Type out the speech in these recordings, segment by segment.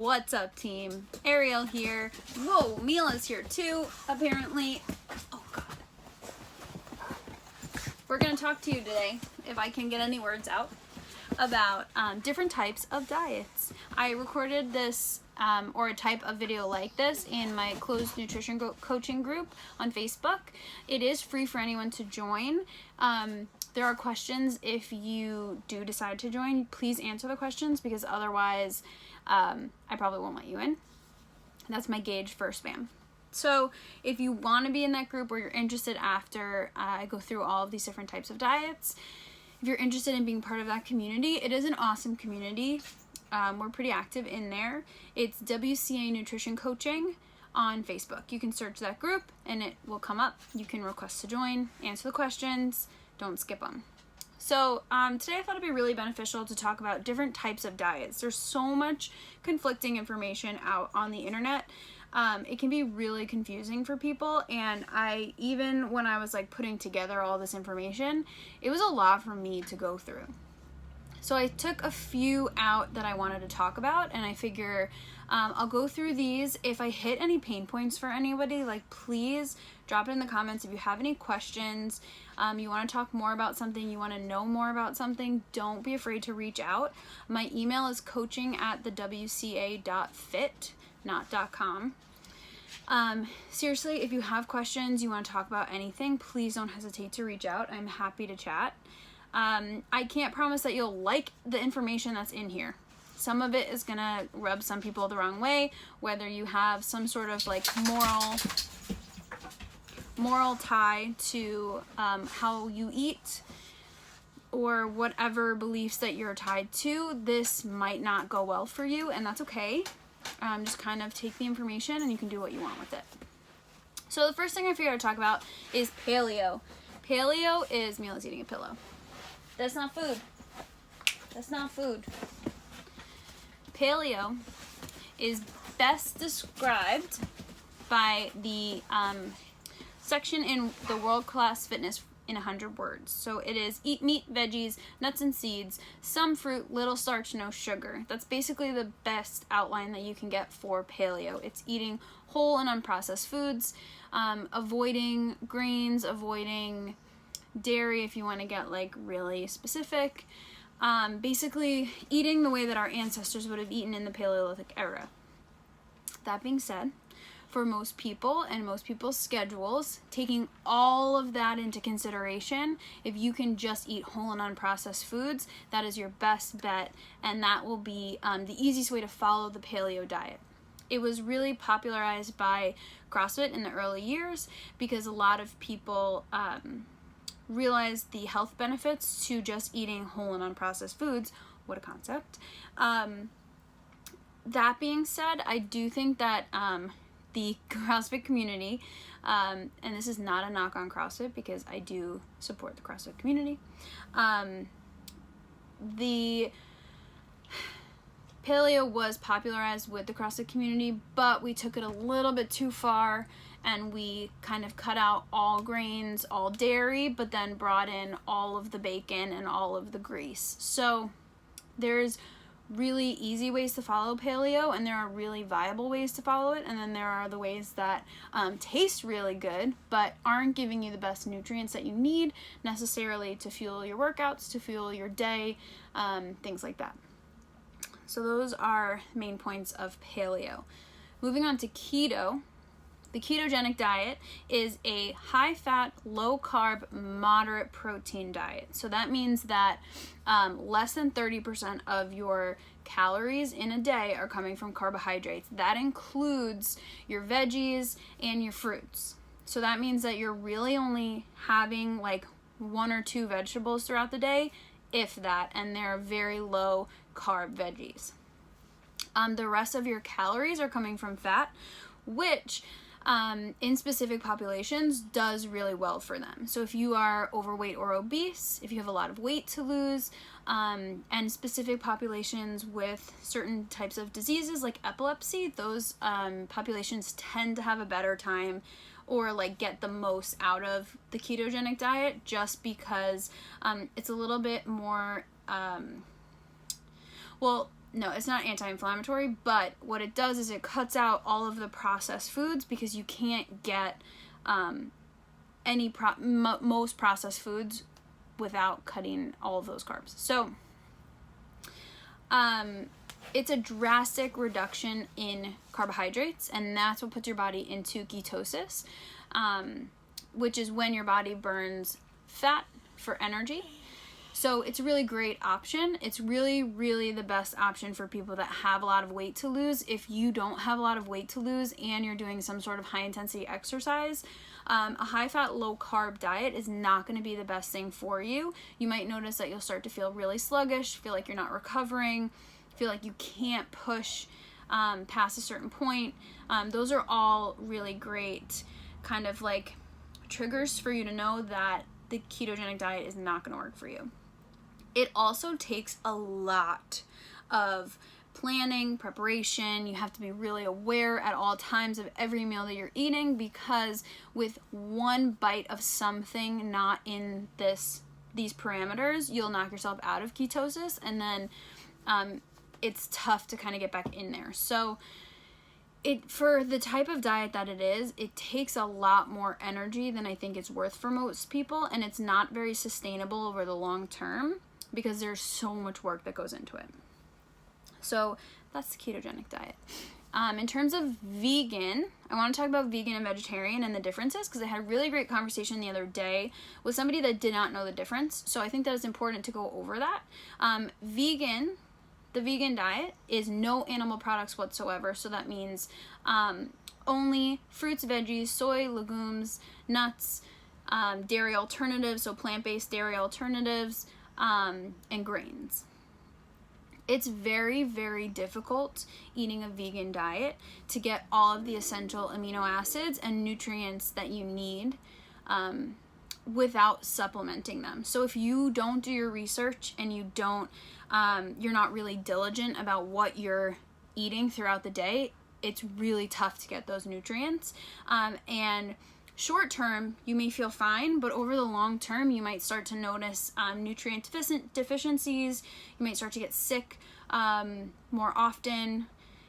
What's up, team? Ariel here. Whoa, Mila's here too, apparently. Oh god. We're gonna talk to you today, if I can get any words out, about different types of diets. I recorded this or a type of video like this in my closed nutrition coaching group on Facebook. It is free for anyone to join. There are questions if you do decide to join. Please answer the questions because otherwise I probably won't let you in. That's my gauge for spam. So if you want to be in that group or you're interested after I go through all of these different types of diets, if you're interested in being part of that community, it is an awesome community. We're pretty active in there. It's WCA Nutrition Coaching on Facebook. You can search that group and it will come up. You can request to join, answer the questions, don't skip them. So today I thought it'd be really beneficial to talk about different types of diets. There's so much conflicting information out on the internet. It can be really confusing for people, and even when I was like putting together all this information, it was a lot for me to go through. So I took a few out that I wanted to talk about, and I figure I'll go through these. If I hit any pain points for anybody, like please drop it in the comments. If you have any questions, you want to talk more about something, you want to know more about something, don't be afraid to reach out. My email is coaching@thewca.fit, not .com. Seriously, if you have questions, you want to talk about anything, please don't hesitate to reach out. I'm happy to chat. I can't promise that you'll like the information that's in here. Some of it is gonna rub some people the wrong way, whether you have some sort of like moral tie to how you eat or whatever beliefs that you're tied to. This might not go well for you, and that's okay. Just kind of take the information and you can do what you want with it. So the first thing I figured I'd talk about is paleo. Paleo is Mila's eating a pillow. That's not food. That's not food. Paleo is best described by the section in the World Class Fitness in 100 words. So it is eat meat, veggies, nuts and seeds, some fruit, little starch, no sugar. That's basically the best outline that you can get for paleo. It's eating whole and unprocessed foods, avoiding grains, avoiding dairy if you want to get like really specific. Basically eating the way that our ancestors would have eaten in the Paleolithic era. That being said, for most people and most people's schedules, taking all of that into consideration, if you can just eat whole and unprocessed foods, that is your best bet, and that will be the easiest way to follow the paleo diet. It was really popularized by CrossFit in the early years because a lot of people realized the health benefits to just eating whole and unprocessed foods. What a concept. That being said, I do think that the CrossFit community, and this is not a knock on CrossFit because I do support the CrossFit community, the paleo was popularized with the CrossFit community, but we took it a little bit too far and we kind of cut out all grains, all dairy, but then brought in all of the bacon and all of the grease. So there's really easy ways to follow paleo, and there are really viable ways to follow it, and then there are the ways that taste really good but aren't giving you the best nutrients that you need necessarily to fuel your workouts, to fuel your day, things like that. So those are main points of paleo. Moving on to keto. The ketogenic diet is a high-fat, low-carb, moderate protein diet. So that means that less than 30% of your calories in a day are coming from carbohydrates. That includes your veggies and your fruits. So that means that you're really only having like 1 or 2 vegetables throughout the day, if that, and they're very low carb veggies. The rest of your calories are coming from fat, which in specific populations does really well for them. So if you are overweight or obese, if you have a lot of weight to lose, and specific populations with certain types of diseases like epilepsy, those populations tend to have a better time or like get the most out of the ketogenic diet just because it's a little bit more well, no, it's not anti-inflammatory, but what it does is it cuts out all of the processed foods, because you can't get most processed foods without cutting all of those carbs. So it's a drastic reduction in carbohydrates, and that's what puts your body into ketosis, which is when your body burns fat for energy. So it's a really great option. It's really, really the best option for people that have a lot of weight to lose. If you don't have a lot of weight to lose and you're doing some sort of high intensity exercise, a high fat, low carb diet is not going to be the best thing for you. You might notice that you'll start to feel really sluggish, feel like you're not recovering, feel like you can't push past a certain point. Those are all really great kind of like triggers for you to know that the ketogenic diet is not going to work for you. It also takes a lot of planning, preparation. You have to be really aware at all times of every meal that you're eating, because with one bite of something not in these parameters, you'll knock yourself out of ketosis, and then it's tough to kind of get back in there. So for the type of diet that it is, it takes a lot more energy than I think it's worth for most people, and it's not very sustainable over the long term, because there's so much work that goes into it. So that's the ketogenic diet. In terms of vegan, I want to talk about vegan and vegetarian and the differences, because I had a really great conversation the other day with somebody that did not know the difference. So I think that it's important to go over that. The vegan diet is no animal products whatsoever. So that means only fruits, veggies, soy, legumes, nuts, dairy alternatives, so plant-based dairy alternatives, and grains. It's very, very difficult eating a vegan diet to get all of the essential amino acids and nutrients that you need without supplementing them. So if you don't do your research and you're not really diligent about what you're eating throughout the day, it's really tough to get those nutrients. And short term, you may feel fine, but over the long term, you might start to notice nutrient deficiencies. You might start to get sick more often.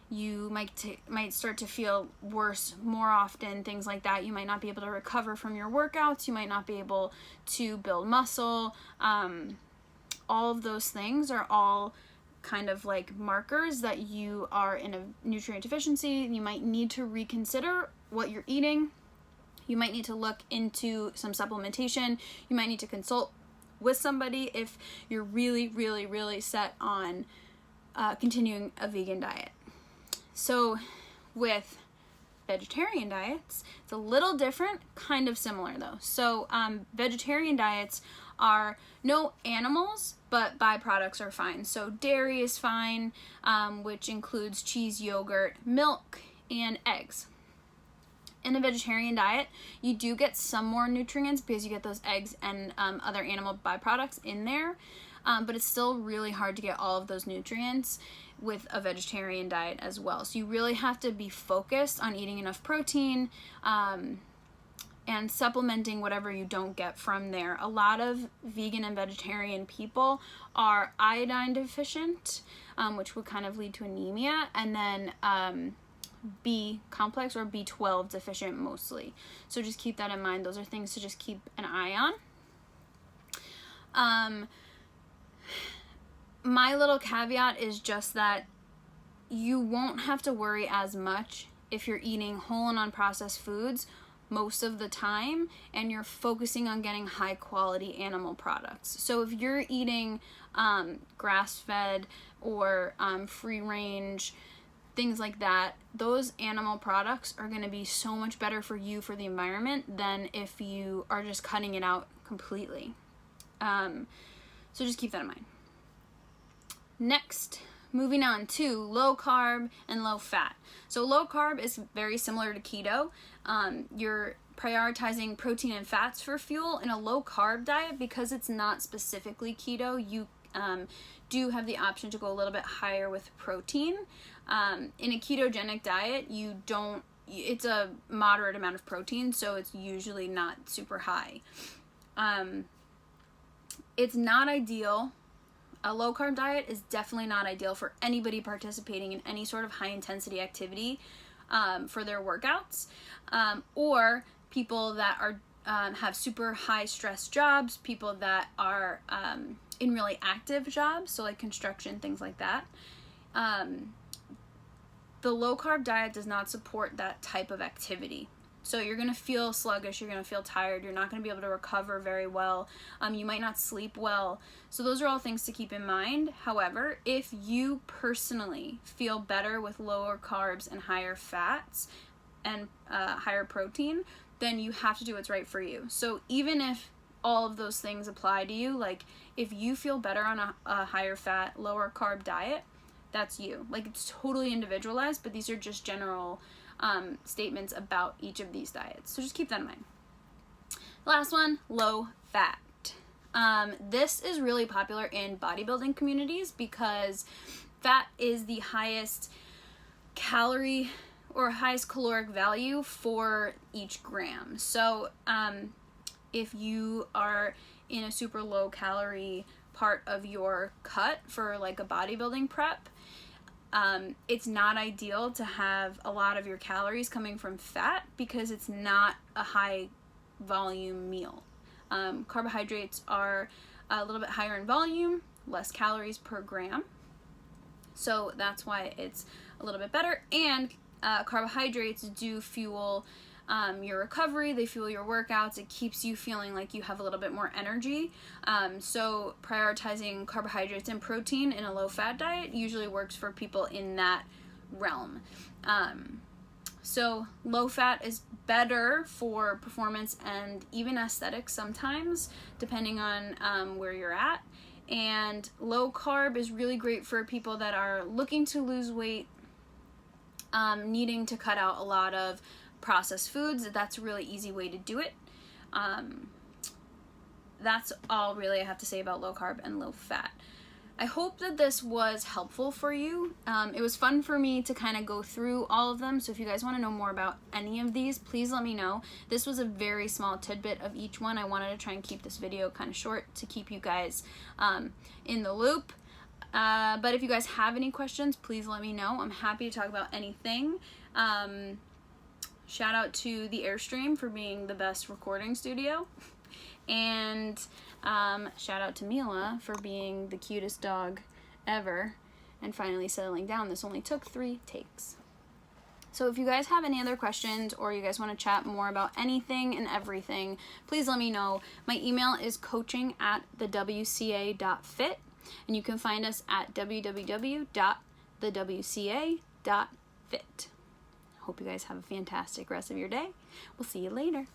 You might start to feel worse more often, things like that. You might not be able to recover from your workouts. You might not be able to build muscle. All of those things are all kind of like markers that you are in a nutrient deficiency. You might need to reconsider what you're eating. You might need to look into some supplementation. You might need to consult with somebody if you're really, really, really set on continuing a vegan diet. So with vegetarian diets, it's a little different, kind of similar though. So vegetarian diets are no animals, but byproducts are fine. So dairy is fine, which includes cheese, yogurt, milk, and eggs. In a vegetarian diet, you do get some more nutrients because you get those eggs and other animal byproducts in there, but it's still really hard to get all of those nutrients with a vegetarian diet as well. So you really have to be focused on eating enough protein and supplementing whatever you don't get from there. A lot of vegan and vegetarian people are iodine deficient, which would kind of lead to anemia, and then B complex or B12 deficient mostly. So just keep that in mind. Those are things to just keep an eye on. My little caveat is just that you won't have to worry as much if you're eating whole and unprocessed foods most of the time and you're focusing on getting high quality animal products. So if you're eating grass-fed or free range, things like that, those animal products are going to be so much better for you, for the environment, than if you are just cutting it out completely. So just keep that in mind. Next, moving on to low carb and low fat. So low carb is very similar to keto. You're prioritizing protein and fats for fuel. In a low carb diet, because it's not specifically keto, you do have the option to go a little bit higher with protein. In a ketogenic diet, it's a moderate amount of protein, so it's usually not super high. It's not ideal A low carb diet is definitely not ideal for anybody participating in any sort of high intensity activity for their workouts, or people that are have super high stress jobs, people that are in really active jobs, so like construction, things like that. The low carb diet does not support that type of activity. So you're going to feel sluggish, you're going to feel tired, you're not going to be able to recover very well, you might not sleep well. So those are all things to keep in mind. However, if you personally feel better with lower carbs and higher fats and higher protein, then you have to do what's right for you. So even if all of those things apply to you, like if you feel better on a higher fat, lower carb diet, that's you. Like, it's totally individualized, but these are just general statements about each of these diets. So just keep that in mind. Last one, low fat. This is really popular in bodybuilding communities because fat is the highest calorie or highest caloric value for each gram. So if you are in a super low calorie part of your cut for like a bodybuilding prep, it's not ideal to have a lot of your calories coming from fat because it's not a high volume meal. Carbohydrates are a little bit higher in volume, less calories per gram. So that's why it's a little bit better. And carbohydrates do fuel your recovery, they fuel your workouts, it keeps you feeling like you have a little bit more energy. So prioritizing carbohydrates and protein in a low-fat diet usually works for people in that realm. So low-fat is better for performance and even aesthetics sometimes, depending on where you're at. And low-carb is really great for people that are looking to lose weight, needing to cut out a lot of processed foods. That's a really easy way to do it. That's all really I have to say about low carb and low fat. I hope that this was helpful for you. It was fun for me to kind of go through all of them, so if you guys want to know more about any of these, please let me know. This was a very small tidbit of each one. I wanted to try and keep this video kind of short to keep you guys in the loop. But if you guys have any questions, please let me know. I'm happy to talk about anything. Shout out to the Airstream for being the best recording studio. And shout out to Mila for being the cutest dog ever and finally settling down. This only took 3 takes. So if you guys have any other questions or you guys want to chat more about anything and everything, please let me know. My email is coaching@thewca.fit, and you can find us at www.thewca.fit. Hope you guys have a fantastic rest of your day. We'll see you later.